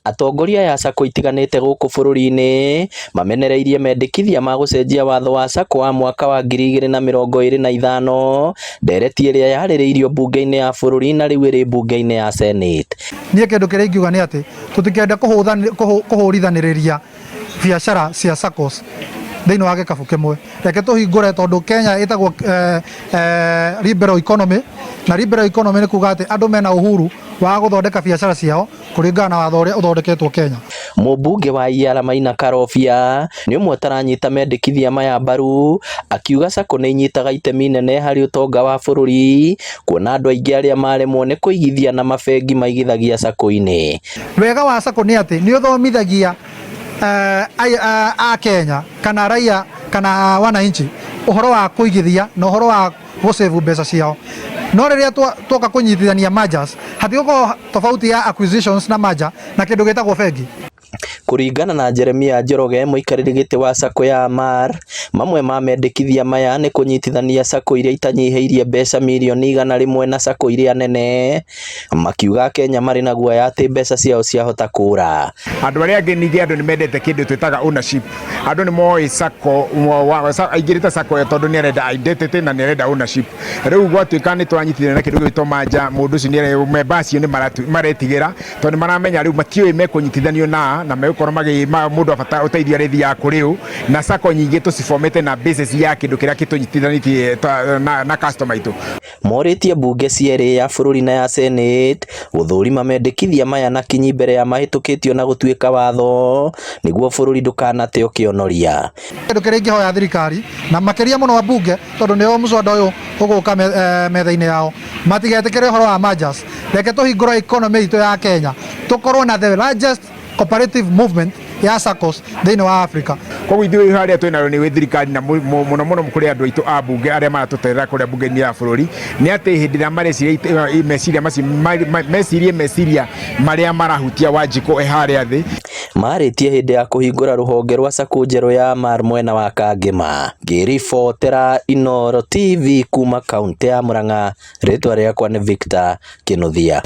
Atongoria ya SACCO itiganite guku bururi-ini mamenereirie mendekithia ma gucenjia watho wa SACCO wa mwaka wa 2025 ndereti iria yaririirio bunge-ini ya bururi na riu iri bunge-ini ya Senate. Nie kindu kiria ingiuga ni ati tutikenda kuhurithaniriria biashara cia SACCOs thiini wa gikabu kimwe. Reke tuhingure tondu Kenya itagwo liberal economy, na liberal economy ni kuga ati andu mena uhuru wa guthondeka biashara ciao kuringana na watho uria uthondeketwo Kenya. Mubunge wa Iyala Maina Karobia ni umwe taranyita mendekithia maya mbaru, akiuga SACCO ni inyitaga itemi nene hari utonga wa bururi, kuona andu aingi aria maremwo ni kuigithia na mabengi maigithagia SACCO-ini. Wega wa SACCO ni ati ni uthomithagia a Kenya kana raia kana wananchi uhoro wa kuigithia na uhoro wa gusave mbeca ciao. No riria twoka kunyitithania mergers hatiguko tofauti ya acquisitions na merger na kindu gitagwo bengi. Kuringana na Jeremia Njoroge, muikariri giti wa SACCO ya MAR, mamwe ma mendekithia maya ni kunyitithania SACCO iria itanyiheirie mbeca milioni 100 na SACCO iria nene, makiuga Kenya mari na guoya ati mbeca ciao ciahota kura. Andu aria angi ningi andu ni mendete kindu twitaga ownership. Andu ni moi SACCO aingirite SACCO tondu ni arenda identity na ni arenda ownership. Riu gwatuika ni twanyitithania na kindu gitwo manja, mundu ucio ni member acio ni maretigira tondu maramenya riu matioi mekunyitithanio na megukora mundu abata uteithia rethia kuriu na SACCO nyingi tucifomete na basis ya kindu kiria kitunyitithanitie na customer itu. Moritie bunge cieri ya bururi na ya Senate guthurima mendekithia maya na kinyi mbere ya mahitukitio na gutuika watho niguo bururi ndukanateo kionoria. Kindu kiria ingihoya thirikari na makiria muno bunge tondu nio mucondo uyu uguka metha-ini yao matigetikire horo wa mergers. Reke tuhingura economy itu ya Kenya tukorwo na the largest cooperative movement ya SACCOs thiini wa Africa. Koguo ithuĩ haria twina ni thirikari na muno muno kuri andu aitu a bunge aria maratuterera kuria bunge-ini ya bururi ni ati hindi ria meciria maria marahutia Wanjiku haria thi maritie hindi ya kuhingura ruhonge rwa SACCO njeru ya MAR mwena wa Kangema. Ngiribotera Inooro TV kuma kaunti ya Murang'a, ritwa riakwa ni Victor Kinuthia.